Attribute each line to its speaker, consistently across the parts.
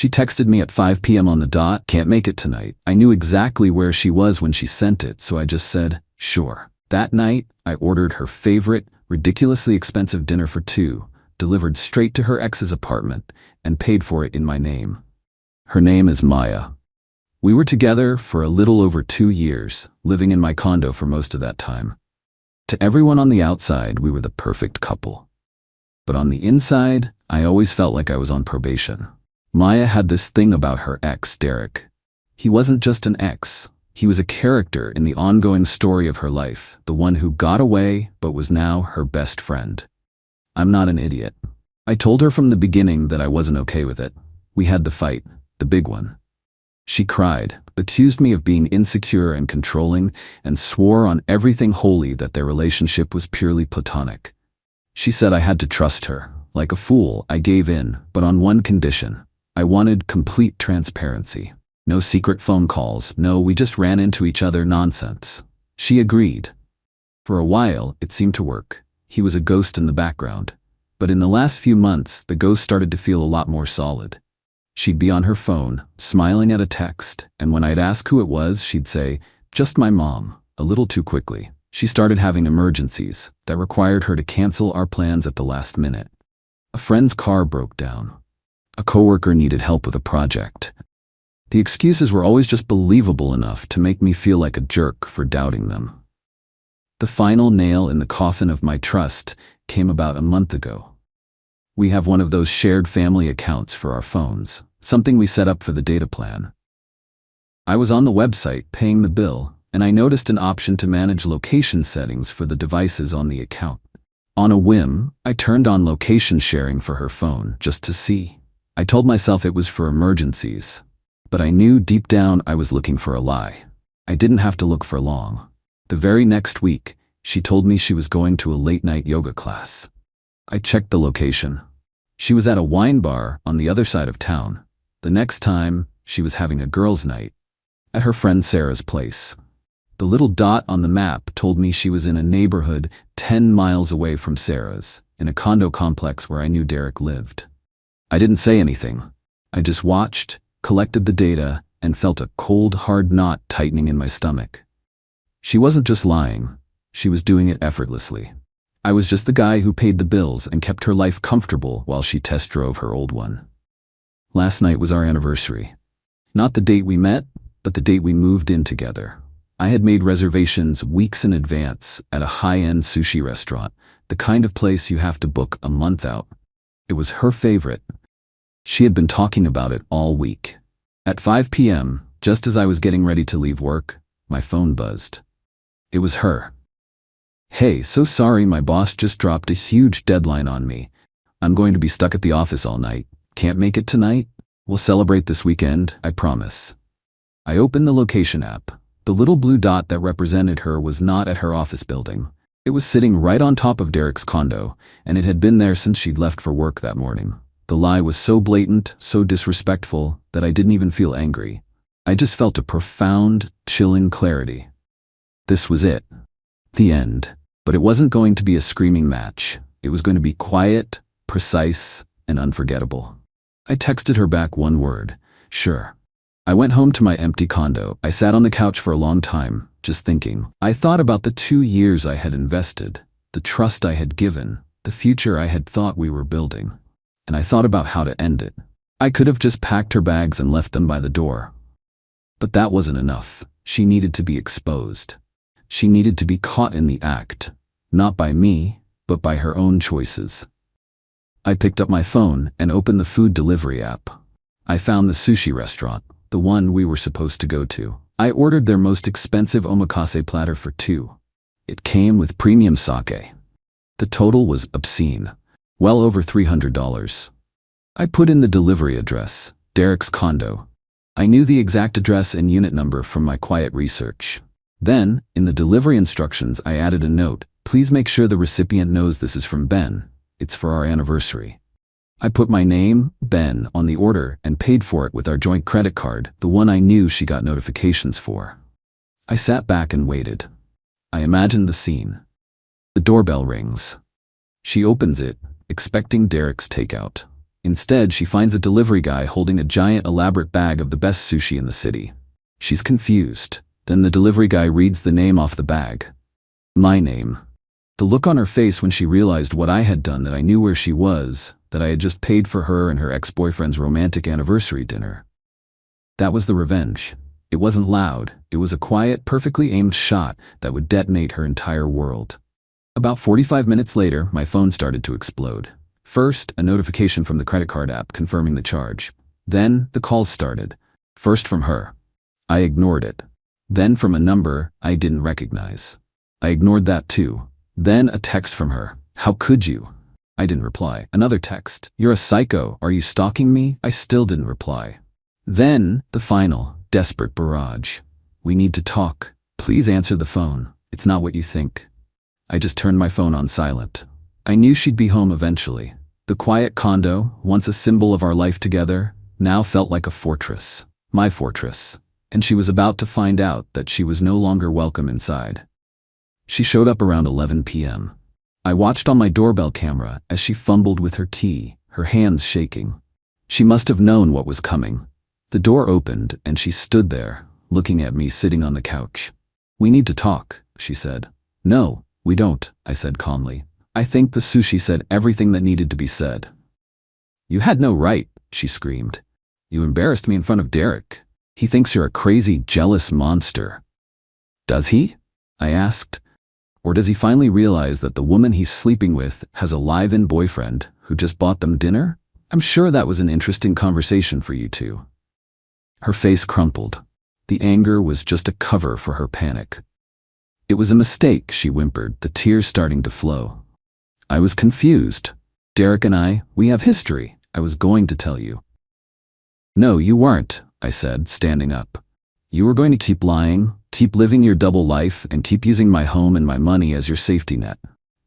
Speaker 1: She texted me at 5 p.m. on the dot, "Can't make it tonight." I knew exactly where she was when she sent it, so I just said, "Sure." That night, I ordered her favorite, ridiculously expensive dinner for two, delivered straight to her ex's apartment, and paid for it in my name. Her name is Maya. We were together for a little over 2 years, living in my condo for most of that time. To everyone on the outside, we were the perfect couple. But on the inside, I always felt like I was on probation. Maya had this thing about her ex, Derek. He wasn't just an ex. He was a character in the ongoing story of her life, the one who got away but was now her best friend. I'm not an idiot. I told her from the beginning that I wasn't okay with it. We had the fight, the big one. She cried, accused me of being insecure and controlling, and swore on everything holy that their relationship was purely platonic. She said I had to trust her. Like a fool, I gave in, but on one condition. I wanted complete transparency. No secret phone calls, no "we just ran into each other" nonsense. She agreed. For a while, it seemed to work. He was a ghost in the background. But in the last few months, the ghost started to feel a lot more solid. She'd be on her phone, smiling at a text, and when I'd ask who it was, she'd say, "Just my mom," a little too quickly. She started having emergencies that required her to cancel our plans at the last minute. A friend's car broke down. A coworker needed help with a project. The excuses were always just believable enough to make me feel like a jerk for doubting them. The final nail in the coffin of my trust came about a month ago. We have one of those shared family accounts for our phones, something we set up for the data plan. I was on the website paying the bill, and I noticed an option to manage location settings for the devices on the account. On a whim, I turned on location sharing for her phone just to see. I told myself it was for emergencies, but I knew deep down I was looking for a lie. I didn't have to look for long. The very next week, she told me she was going to a late-night yoga class. I checked the location. She was at a wine bar on the other side of town. The next time, she was having a girls' night at her friend Sarah's place. The little dot on the map told me she was in a neighborhood 10 miles away from Sarah's, in a condo complex where I knew Derek lived. I didn't say anything. I just watched, collected the data, and felt a cold, hard knot tightening in my stomach. She wasn't just lying. She was doing it effortlessly. I was just the guy who paid the bills and kept her life comfortable while she test drove her old one. Last night was our anniversary. Not the date we met, but the date we moved in together. I had made reservations weeks in advance at a high-end sushi restaurant, the kind of place you have to book a month out. It was her favorite. She had been talking about it all week. At 5 p.m., just as I was getting ready to leave work, my phone buzzed. It was her. "Hey, so sorry, my boss just dropped a huge deadline on me. I'm going to be stuck at the office all night. Can't make it tonight? We'll celebrate this weekend, I promise." I opened the location app. The little blue dot that represented her was not at her office building. It was sitting right on top of Derek's condo, and it had been there since she'd left for work that morning. The lie was so blatant, so disrespectful, that I didn't even feel angry. I just felt a profound, chilling clarity. This was it. The end. But it wasn't going to be a screaming match. It was going to be quiet, precise, and unforgettable. I texted her back one word: "Sure." I went home to my empty condo. I sat on the couch for a long time, just thinking. I thought about the 2 years I had invested, the trust I had given, the future I had thought we were building. And I thought about how to end it. I could have just packed her bags and left them by the door. But that wasn't enough. She needed to be exposed. She needed to be caught in the act, not by me, but by her own choices. I picked up my phone and opened the food delivery app. I found the sushi restaurant, the one we were supposed to go to. I ordered their most expensive omakase platter for two. It came with premium sake. The total was obscene, well over $300. I put in the delivery address, Derek's condo. I knew the exact address and unit number from my quiet research. Then, in the delivery instructions, I added a note: "Please make sure the recipient knows this is from Ben. It's for our anniversary." I put my name, Ben, on the order and paid for it with our joint credit card, the one I knew she got notifications for. I sat back and waited. I imagined the scene. The doorbell rings. She opens it, expecting Derek's takeout. Instead, she finds a delivery guy holding a giant elaborate bag of the best sushi in the city. She's confused. Then the delivery guy reads the name off the bag. My name. The look on her face when she realized what I had done, that I knew where she was, that I had just paid for her and her ex-boyfriend's romantic anniversary dinner. That was the revenge. It wasn't loud. It was a quiet, perfectly aimed shot that would detonate her entire world. About 45 minutes later, my phone started to explode. First, a notification from the credit card app confirming the charge. Then, the calls started. First from her. I ignored it. Then from a number I didn't recognize. I ignored that too. Then a text from her. How could you? I didn't reply. Another text. You're a psycho. Are you stalking me? I still didn't reply. Then, the final, desperate barrage. We need to talk. Please answer the phone. It's not what you think. I just turned my phone on silent. I knew she'd be home eventually. The quiet condo, once a symbol of our life together, now felt like a fortress. My fortress. And she was about to find out that she was no longer welcome inside. She showed up around 11 p.m. I watched on my doorbell camera as she fumbled with her key, her hands shaking. She must have known what was coming. The door opened and she stood there, looking at me sitting on the couch. We need to talk, she said. No, we don't, I said calmly. I think the sushi said everything that needed to be said. You had no right, she screamed. You embarrassed me in front of Derek. He thinks you're a crazy, jealous monster. Does he? I asked. Or does he finally realize that the woman he's sleeping with has a live-in boyfriend who just bought them dinner? I'm sure that was an interesting conversation for you two. Her face crumpled. The anger was just a cover for her panic. It was a mistake, she whimpered, the tears starting to flow. I was confused. Derek and I, we have history. I was going to tell you. No, you weren't, I said, standing up. You were going to keep lying, keep living your double life, and keep using my home and my money as your safety net.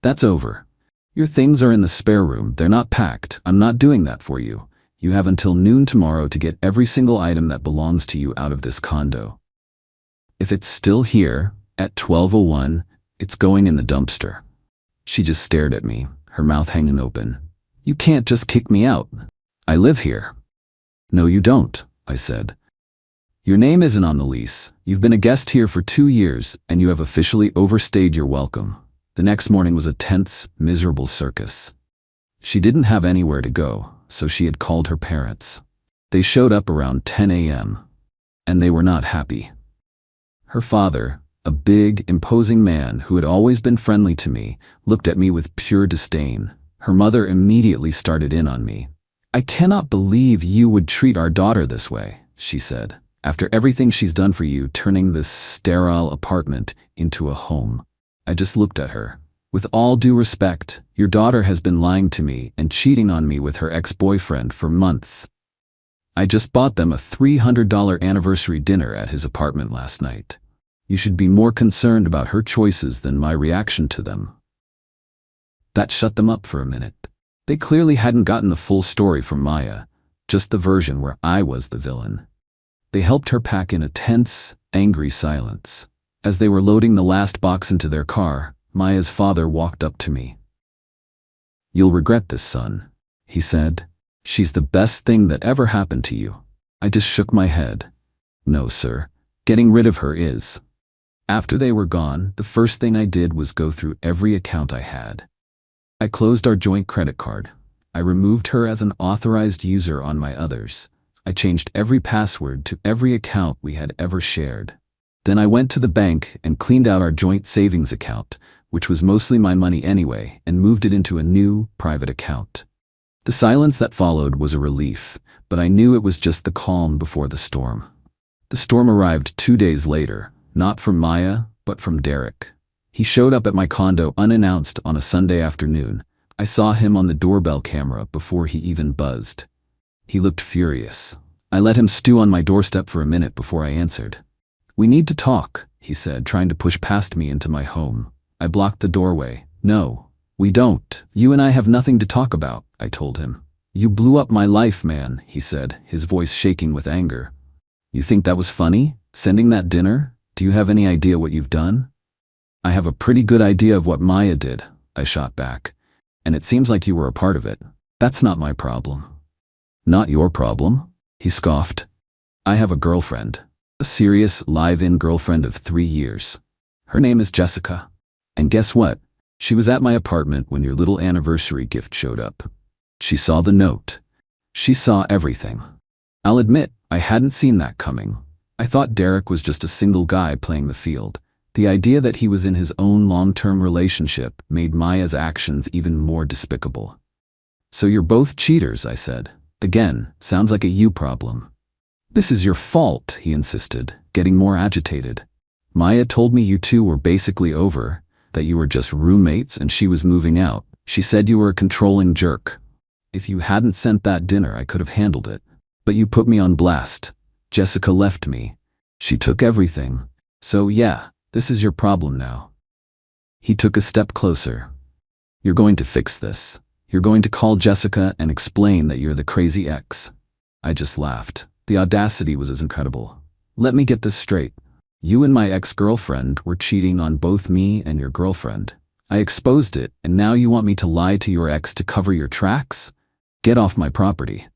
Speaker 1: That's over. Your things are in the spare room. They're not packed. I'm not doing that for you. You have until noon tomorrow to get every single item that belongs to you out of this condo. If it's still here, at 12:01, it's going in the dumpster. She just stared at me, her mouth hanging open. You can't just kick me out. I live here. No, you don't, I said. Your name isn't on the lease. You've been a guest here for 2 years, and you have officially overstayed your welcome. The next morning was a tense, miserable circus. She didn't have anywhere to go, so she had called her parents. They showed up around 10 a.m., and they were not happy. Her father, a big, imposing man who had always been friendly to me, looked at me with pure disdain. Her mother immediately started in on me. I cannot believe you would treat our daughter this way, she said. After everything she's done for you, turning this sterile apartment into a home. I just looked at her. With all due respect, your daughter has been lying to me and cheating on me with her ex-boyfriend for months. I just bought them a $300 anniversary dinner at his apartment last night. You should be more concerned about her choices than my reaction to them. That shut them up for a minute. They clearly hadn't gotten the full story from Maya, just the version where I was the villain. They helped her pack in a tense, angry silence. As they were loading the last box into their car, Maya's father walked up to me. You'll regret this, son, he said. She's the best thing that ever happened to you. I just shook my head. No, sir. Getting rid of her is. After they were gone, the first thing I did was go through every account I had. I closed our joint credit card. I removed her as an authorized user on my others. I changed every password to every account we had ever shared. Then I went to the bank and cleaned out our joint savings account, which was mostly my money anyway, and moved it into a new, private account. The silence that followed was a relief, but I knew it was just the calm before the storm. The storm arrived 2 days later, not from Maya, but from Derek. He showed up at my condo unannounced on a Sunday afternoon. I saw him on the doorbell camera before he even buzzed. He looked furious. I let him stew on my doorstep for a minute before I answered. We need to talk, he said, trying to push past me into my home. I blocked the doorway. No, we don't. You and I have nothing to talk about, I told him. You blew up my life, man, he said, his voice shaking with anger. You think that was funny? Sending that dinner? Do you have any idea what you've done? I have a pretty good idea of what Maya did, I shot back. And it seems like you were a part of it. That's not my problem. Not your problem, he scoffed. I have a girlfriend. A serious, live-in girlfriend of 3 years. Her name is Jessica. And guess what? She was at my apartment when your little anniversary gift showed up. She saw the note. She saw everything. I'll admit, I hadn't seen that coming. I thought Derek was just a single guy playing the field. The idea that he was in his own long-term relationship made Maya's actions even more despicable. So you're both cheaters, I said. Again, sounds like a you problem. This is your fault, he insisted, getting more agitated. Maya told me you two were basically over, that you were just roommates and she was moving out. She said you were a controlling jerk. If you hadn't sent that dinner, I could have handled it. But you put me on blast. Jessica left me. She took everything. So yeah, this is your problem now. He took a step closer. You're going to fix this. You're going to call Jessica and explain that you're the crazy ex. I just laughed. The audacity was as incredible. Let me get this straight. You and my ex-girlfriend were cheating on both me and your girlfriend. I exposed it, and now you want me to lie to your ex to cover your tracks? Get off my property.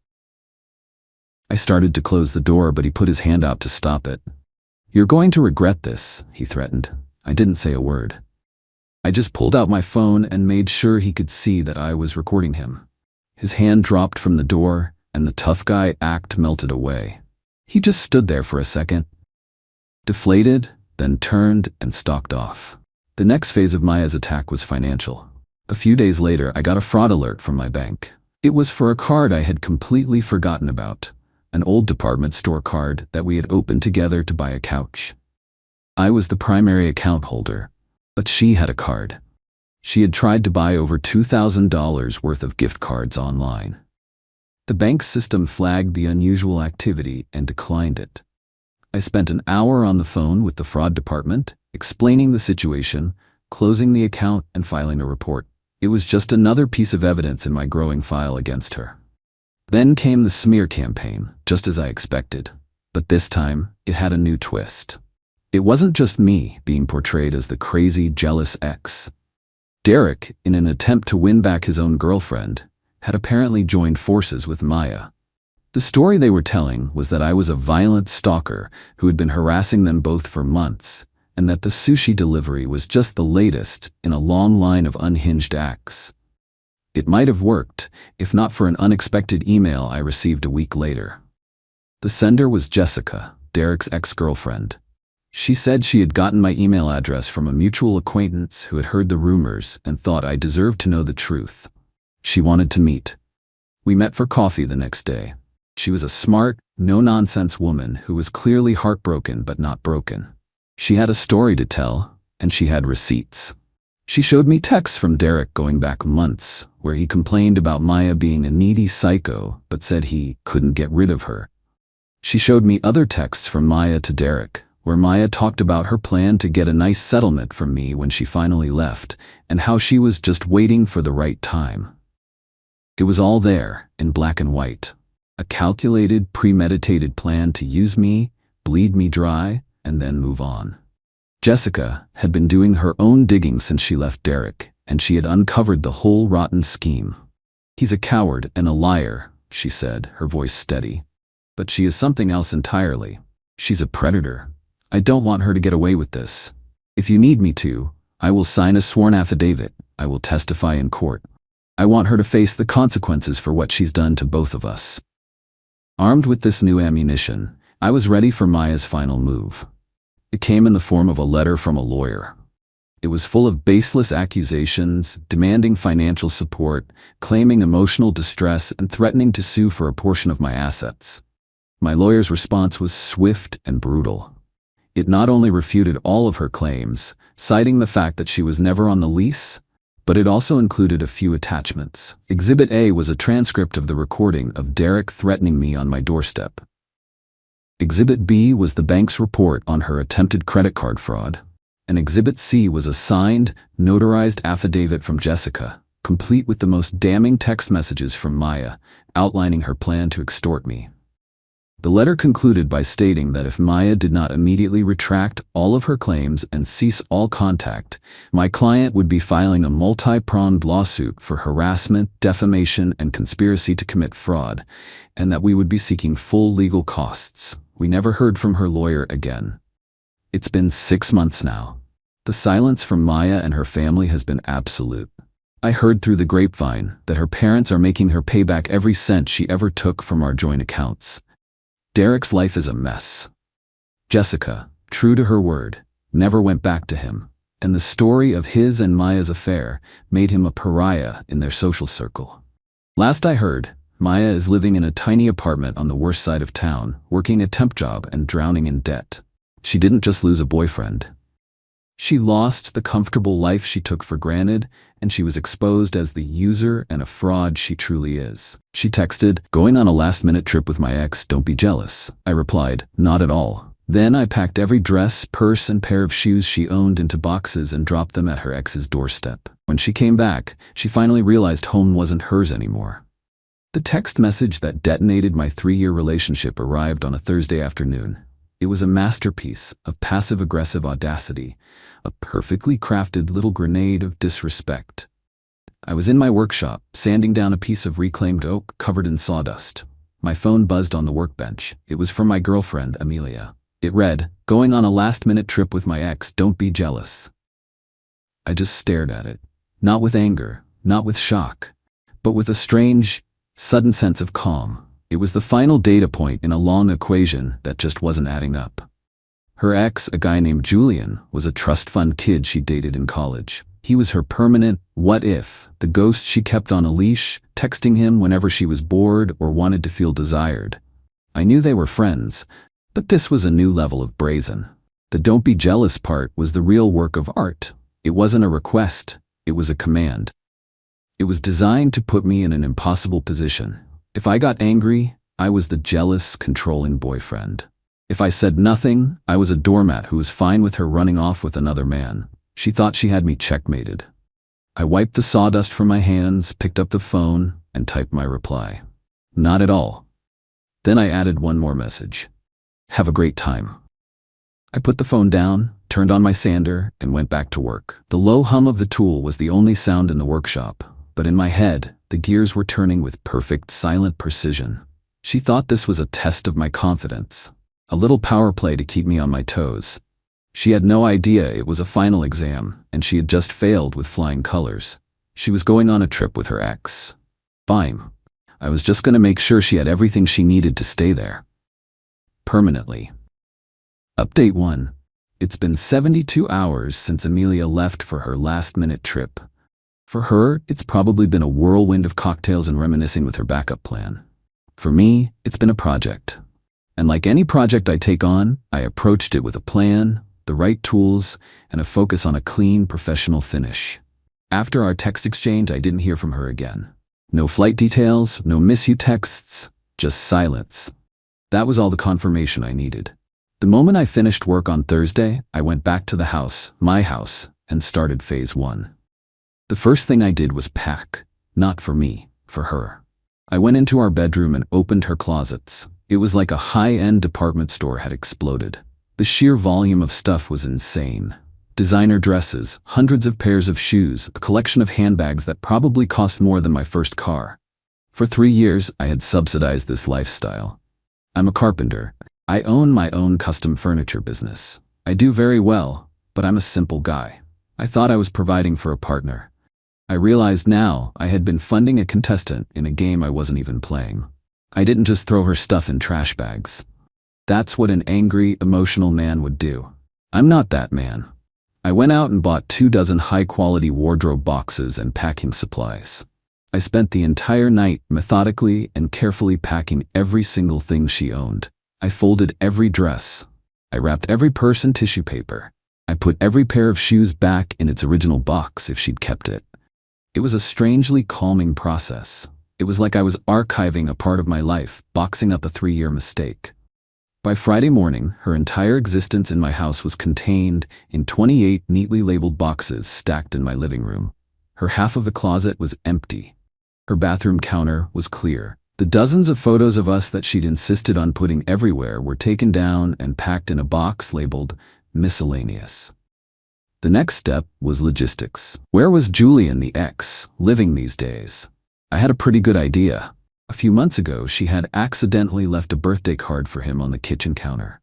Speaker 1: I started to close the door, but he put his hand out to stop it. You're going to regret this, he threatened. I didn't say a word. I just pulled out my phone and made sure he could see that I was recording him. His hand dropped from the door, and the tough guy act melted away. He just stood there for a second, deflated, then turned and stalked off. The next phase of Maya's attack was financial. A few days later, I got a fraud alert from my bank. It was for a card I had completely forgotten about, an old department store card that we had opened together to buy a couch. I was the primary account holder, but she had a card. She had tried to buy over $2,000 worth of gift cards online. The bank system flagged the unusual activity and declined it. I spent an hour on the phone with the fraud department, explaining the situation, closing the account, and filing a report. It was just another piece of evidence in my growing file against her. Then came the smear campaign, just as I expected. But this time, it had a new twist. It wasn't just me being portrayed as the crazy, jealous ex. Derek, in an attempt to win back his own girlfriend, had apparently joined forces with Maya. The story they were telling was that I was a violent stalker who had been harassing them both for months, and that the sushi delivery was just the latest in a long line of unhinged acts. It might have worked, if not for an unexpected email I received a week later. The sender was Jessica, Derek's ex-girlfriend. She said she had gotten my email address from a mutual acquaintance who had heard the rumors and thought I deserved to know the truth. She wanted to meet. We met for coffee the next day. She was a smart, no-nonsense woman who was clearly heartbroken but not broken. She had a story to tell, and she had receipts. She showed me texts from Derek going back months, where he complained about Maya being a needy psycho but said he couldn't get rid of her. She showed me other texts from Maya to Derek, where Maya talked about her plan to get a nice settlement from me when she finally left, and how she was just waiting for the right time. It was all there, in black and white. A calculated, premeditated plan to use me, bleed me dry, and then move on. Jessica had been doing her own digging since she left Derek, and she had uncovered the whole rotten scheme. He's a coward and a liar, she said, her voice steady. But she is something else entirely. She's a predator. I don't want her to get away with this. If you need me to, I will sign a sworn affidavit. I will testify in court. I want her to face the consequences for what she's done to both of us. Armed with this new ammunition, I was ready for Maya's final move. It came in the form of a letter from a lawyer. It was full of baseless accusations, demanding financial support, claiming emotional distress, and threatening to sue for a portion of my assets. My lawyer's response was swift and brutal. It not only refuted all of her claims, citing the fact that she was never on the lease, but it also included a few attachments. Exhibit A was a transcript of the recording of Derek threatening me on my doorstep. Exhibit B was the bank's report on her attempted credit card fraud. And Exhibit C was a signed, notarized affidavit from Jessica, complete with the most damning text messages from Maya, outlining her plan to extort me. The letter concluded by stating that if Maya did not immediately retract all of her claims and cease all contact, my client would be filing a multi-pronged lawsuit for harassment, defamation, and conspiracy to commit fraud, and that we would be seeking full legal costs. We never heard from her lawyer again. It's been 6 months now. The silence from Maya and her family has been absolute. I heard through the grapevine that her parents are making her pay back every cent she ever took from our joint accounts. Derek's life is a mess. Jessica, true to her word, never went back to him, and the story of his and Maya's affair made him a pariah in their social circle. Last I heard, Maya is living in a tiny apartment on the worst side of town, working a temp job and drowning in debt. She didn't just lose a boyfriend. She lost the comfortable life she took for granted, and she was exposed as the user and a fraud she truly is. She texted, "Going on a last-minute trip with my ex, don't be jealous." I replied, "Not at all." Then I packed every dress, purse, and pair of shoes she owned into boxes and dropped them at her ex's doorstep. When she came back, she finally realized home wasn't hers anymore. The text message that detonated my 3-year relationship arrived on a Thursday afternoon. It was a masterpiece of passive-aggressive audacity, a perfectly crafted little grenade of disrespect. I was in my workshop, sanding down a piece of reclaimed oak covered in sawdust. My phone buzzed on the workbench. It was from my girlfriend, Amelia. It read, "Going on a last-minute trip with my ex, don't be jealous." I just stared at it, not with anger, not with shock, but with a strange, sudden sense of calm. It was the final data point in a long equation that just wasn't adding up. Her ex, a guy named Julian, was a trust fund kid she dated in college. He was her permanent what if, the ghost she kept on a leash, texting him whenever she was bored or wanted to feel desired. I knew they were friends, but this was a new level of brazen. The don't be jealous part was the real work of art. It wasn't a request, it was a command. It was designed to put me in an impossible position. If I got angry, I was the jealous, controlling boyfriend. If I said nothing, I was a doormat who was fine with her running off with another man. She thought she had me checkmated. I wiped the sawdust from my hands, picked up the phone, and typed my reply. "Not at all." Then I added one more message. "Have a great time." I put the phone down, turned on my sander, and went back to work. The low hum of the tool was the only sound in the workshop, but in my head, the gears were turning with perfect, silent precision. She thought this was a test of my confidence, a little power play to keep me on my toes. She had no idea it was a final exam, and she had just failed with flying colors. She was going on a trip with her ex. Fine. I was just going to make sure she had everything she needed to stay there. Permanently. Update 1. It's been 72 hours since Amelia left for her last-minute trip. For her, it's probably been a whirlwind of cocktails and reminiscing with her backup plan. For me, it's been a project. And like any project I take on, I approached it with a plan, the right tools, and a focus on a clean, professional finish. After our text exchange, I didn't hear from her again. No flight details, no miss you texts, just silence. That was all the confirmation I needed. The moment I finished work on Thursday, I went back to the house, my house, and started phase 1. The first thing I did was pack, not for me, for her. I went into our bedroom and opened her closets. It was like a high-end department store had exploded. The sheer volume of stuff was insane. Designer dresses, hundreds of pairs of shoes, a collection of handbags that probably cost more than my first car. For 3 years, I had subsidized this lifestyle. I'm a carpenter. I own my own custom furniture business. I do very well, but I'm a simple guy. I thought I was providing for a partner. I realized now I had been funding a contestant in a game I wasn't even playing. I didn't just throw her stuff in trash bags. That's what an angry, emotional man would do. I'm not that man. I went out and bought 24 high-quality wardrobe boxes and packing supplies. I spent the entire night methodically and carefully packing every single thing she owned. I folded every dress. I wrapped every purse in tissue paper. I put every pair of shoes back in its original box if she'd kept it. It was a strangely calming process. It was like I was archiving a part of my life, boxing up a 3-year mistake. By Friday morning, her entire existence in my house was contained in 28 neatly labeled boxes stacked in my living room. Her half of the closet was empty. Her bathroom counter was clear. The dozens of photos of us that she'd insisted on putting everywhere were taken down and packed in a box labeled miscellaneous. The next step was logistics. Where was Julian, the ex, living these days? I had a pretty good idea. A few months ago, she had accidentally left a birthday card for him on the kitchen counter.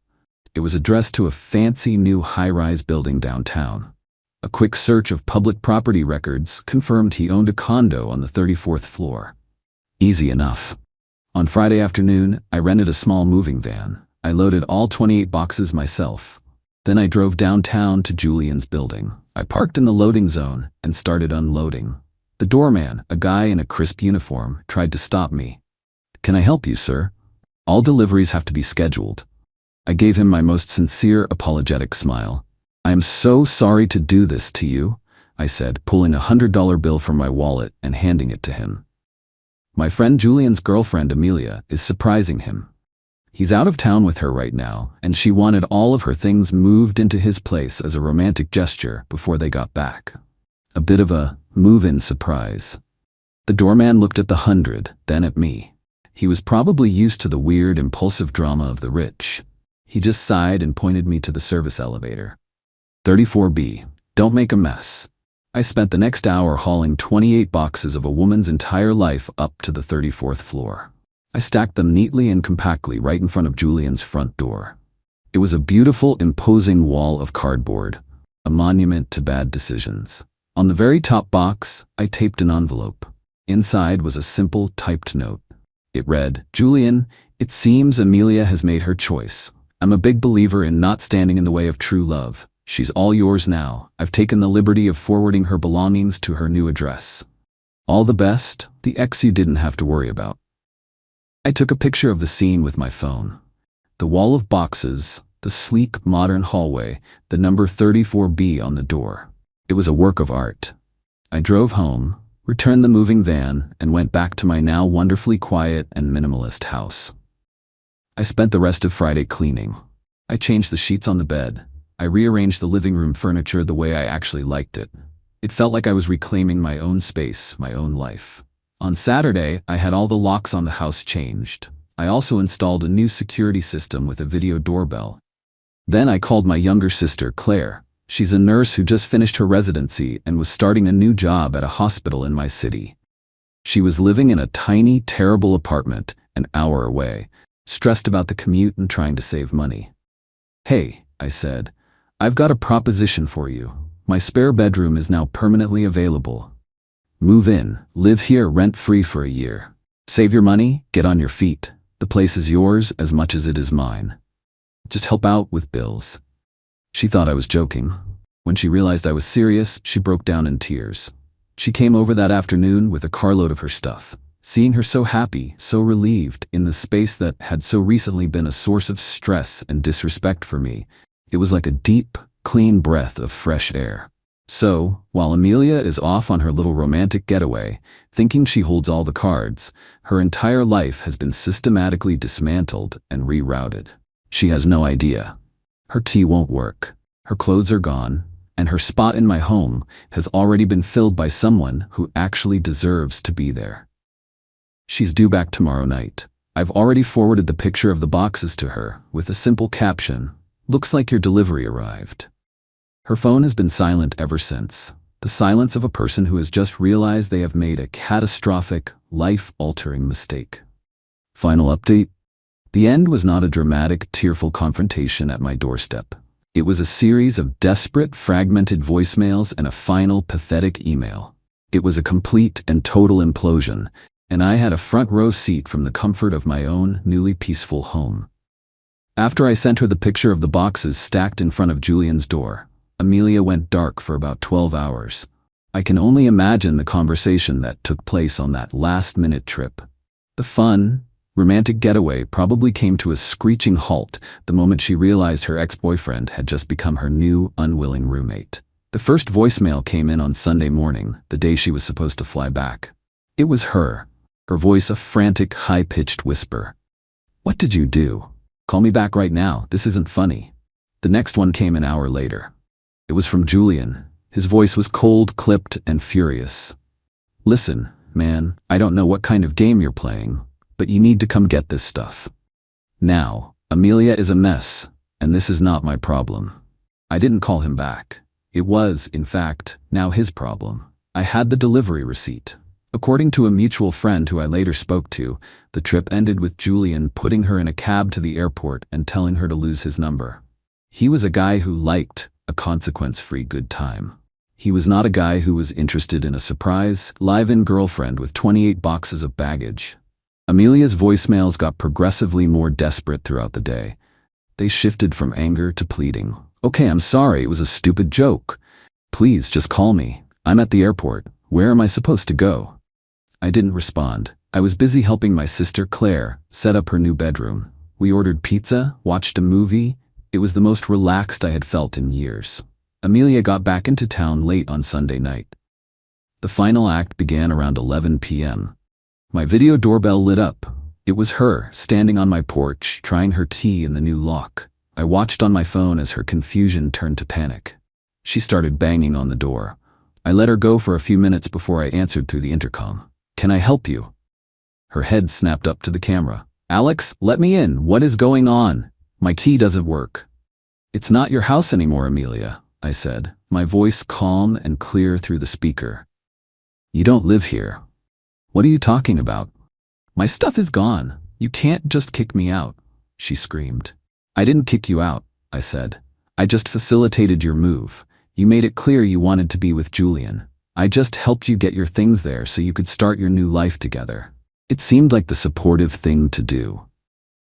Speaker 1: It was addressed to a fancy new high-rise building downtown. A quick search of public property records confirmed he owned a condo on the 34th floor. Easy enough. On Friday afternoon, I rented a small moving van. I loaded all 28 boxes myself. Then I drove downtown to Julian's building. I parked in the loading zone and started unloading. The doorman, a guy in a crisp uniform, tried to stop me. "Can I help you, sir? All deliveries have to be scheduled." I gave him my most sincere, apologetic smile. "I am so sorry to do this to you," I said, pulling a $100 bill from my wallet and handing it to him. "My friend Julian's girlfriend, Amelia, is surprising him. He's out of town with her right now, and she wanted all of her things moved into his place as a romantic gesture before they got back. A bit of a move-in surprise." The doorman looked at the 100, then at me. He was probably used to the weird, impulsive drama of the rich. He just sighed and pointed me to the service elevator. "34B, don't make a mess." I spent the next hour hauling 28 boxes of a woman's entire life up to the 34th floor. I stacked them neatly and compactly right in front of Julian's front door. It was a beautiful, imposing wall of cardboard, a monument to bad decisions. On the very top box, I taped an envelope. Inside was a simple, typed note. It read, "Julian, it seems Amelia has made her choice. I'm a big believer in not standing in the way of true love. She's all yours now. I've taken the liberty of forwarding her belongings to her new address. All the best, the ex you didn't have to worry about." I took a picture of the scene with my phone. The wall of boxes, the sleek, modern hallway, the number 34B on the door. It was a work of art. I drove home, returned the moving van, and went back to my now wonderfully quiet and minimalist house. I spent the rest of Friday cleaning. I changed the sheets on the bed. I rearranged the living room furniture the way I actually liked it. It felt like I was reclaiming my own space, my own life. On Saturday, I had all the locks on the house changed. I also installed a new security system with a video doorbell. Then I called my younger sister, Claire. She's a nurse who just finished her residency and was starting a new job at a hospital in my city. She was living in a tiny, terrible apartment an hour away, stressed about the commute and trying to save money. "Hey," I said, "I've got a proposition for you. My spare bedroom is now permanently available. Move in, live here rent-free for a year. Save your money, get on your feet. The place is yours as much as it is mine. Just help out with bills." She thought I was joking. When she realized I was serious, she broke down in tears. She came over that afternoon with a carload of her stuff. Seeing her so happy, so relieved, in the space that had so recently been a source of stress and disrespect for me, it was like a deep, clean breath of fresh air. So, while Amelia is off on her little romantic getaway, thinking she holds all the cards, her entire life has been systematically dismantled and rerouted. She has no idea. Her tea won't work, her clothes are gone, and her spot in my home has already been filled by someone who actually deserves to be there. She's due back tomorrow night. I've already forwarded the picture of the boxes to her with a simple caption, "Looks like your delivery arrived." Her phone has been silent ever since, the silence of a person who has just realized they have made a catastrophic, life-altering mistake. Final update. The end was not a dramatic, tearful confrontation at my doorstep. It was a series of desperate, fragmented voicemails and a final, pathetic email. It was a complete and total implosion, and I had a front row seat from the comfort of my own, newly peaceful home. After I sent her the picture of the boxes stacked in front of Julian's door, Amelia went dark for about 12 hours. I can only imagine the conversation that took place on that last-minute trip. The fun, romantic getaway probably came to a screeching halt the moment she realized her ex-boyfriend had just become her new, unwilling roommate. The first voicemail came in on Sunday morning, the day she was supposed to fly back. It was her voice a frantic, high-pitched whisper. "What did you do? Call me back right now, this isn't funny." The next one came an hour later. It was from Julian. His voice was cold, clipped, and furious. "Listen, man, I don't know what kind of game you're playing, but you need to come get this stuff. Now, Amelia is a mess, and this is not my problem. I didn't call him back. It was, in fact, now his problem. I had the delivery receipt. According to a mutual friend who I later spoke to, the trip ended with Julian putting her in a cab to the airport and telling her to lose his number. He was a guy who liked a consequence-free good time. He was not a guy who was interested in a surprise, live-in girlfriend with 28 boxes of baggage. Amelia's voicemails got progressively more desperate throughout the day. They shifted from anger to pleading. "Okay, I'm sorry, it was a stupid joke. Please, just call me. I'm at the airport. Where am I supposed to go?" I didn't respond. I was busy helping my sister Claire set up her new bedroom. We ordered pizza, watched a movie. It was the most relaxed I had felt in years. Amelia got back into town late on Sunday night. The final act began around 11 p.m. My video doorbell lit up. It was her, standing on my porch, trying her key in the new lock. I watched on my phone as her confusion turned to panic. She started banging on the door. I let her go for a few minutes before I answered through the intercom. "Can I help you?" Her head snapped up to the camera. "Alex, let me in. What is going on? My key doesn't work." "It's not your house anymore, Amelia," I said, my voice calm and clear through the speaker. "You don't live here." "What are you talking about?" "My stuff is gone. You can't just kick me out," she screamed. "I didn't kick you out," I said. "I just facilitated your move. You made it clear you wanted to be with Julian. I just helped you get your things there so you could start your new life together." It seemed like the supportive thing to do.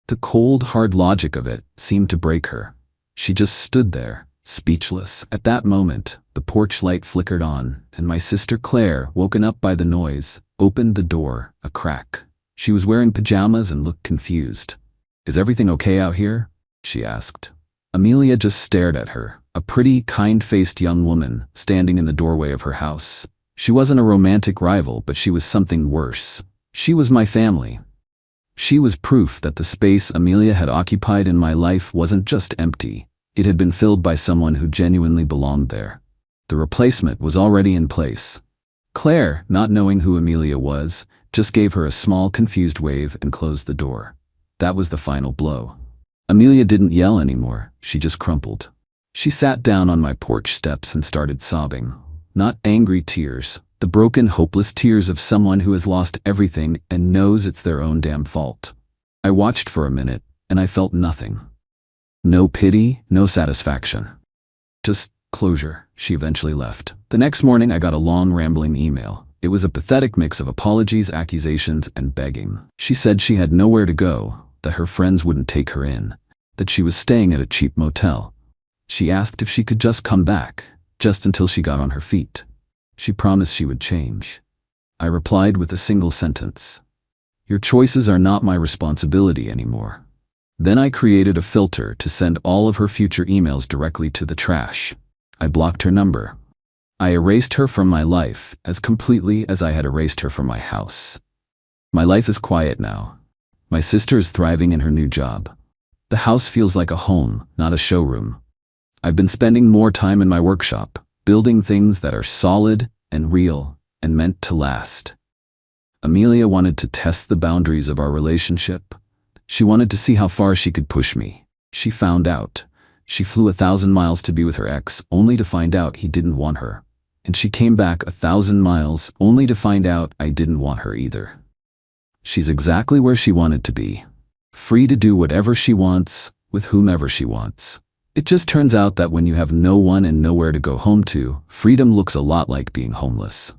Speaker 1: The cold, hard logic of it seemed to break her. She just stood there, speechless. At that moment, the porch light flickered on, and my sister Claire, woken up by the noise, opened the door a crack. She was wearing pajamas and looked confused. "Is everything okay out here?" she asked. Amelia just stared at her, a pretty, kind-faced young woman standing in the doorway of her house. She wasn't a romantic rival, but she was something worse. She was my family. She was proof that the space Amelia had occupied in my life wasn't just empty. It had been filled by someone who genuinely belonged there. The replacement was already in place. Claire, not knowing who Amelia was, just gave her a small, confused wave and closed the door. That was the final blow. Amelia didn't yell anymore, she just crumpled. She sat down on my porch steps and started sobbing. Not angry tears, the broken, hopeless tears of someone who has lost everything and knows it's their own damn fault. I watched for a minute, and I felt nothing. No pity, no satisfaction. Just closure. She eventually left. The next morning I got a long, rambling email. It was a pathetic mix of apologies, accusations, and begging. She said she had nowhere to go, that her friends wouldn't take her in, that she was staying at a cheap motel. She asked if she could just come back, just until she got on her feet. She promised she would change. I replied with a single sentence. "Your choices are not my responsibility anymore." Then I created a filter to send all of her future emails directly to the trash. I blocked her number. I erased her from my life as completely as I had erased her from my house. My life is quiet now. My sister is thriving in her new job. The house feels like a home, not a showroom. I've been spending more time in my workshop, building things that are solid and real and meant to last. Amelia wanted to test the boundaries of our relationship. She wanted to see how far she could push me. She found out. She flew 1,000 miles to be with her ex, only to find out he didn't want her. And she came back 1,000 miles, only to find out I didn't want her either. She's exactly where she wanted to be. Free to do whatever she wants, with whomever she wants. It just turns out that when you have no one and nowhere to go home to, freedom looks a lot like being homeless.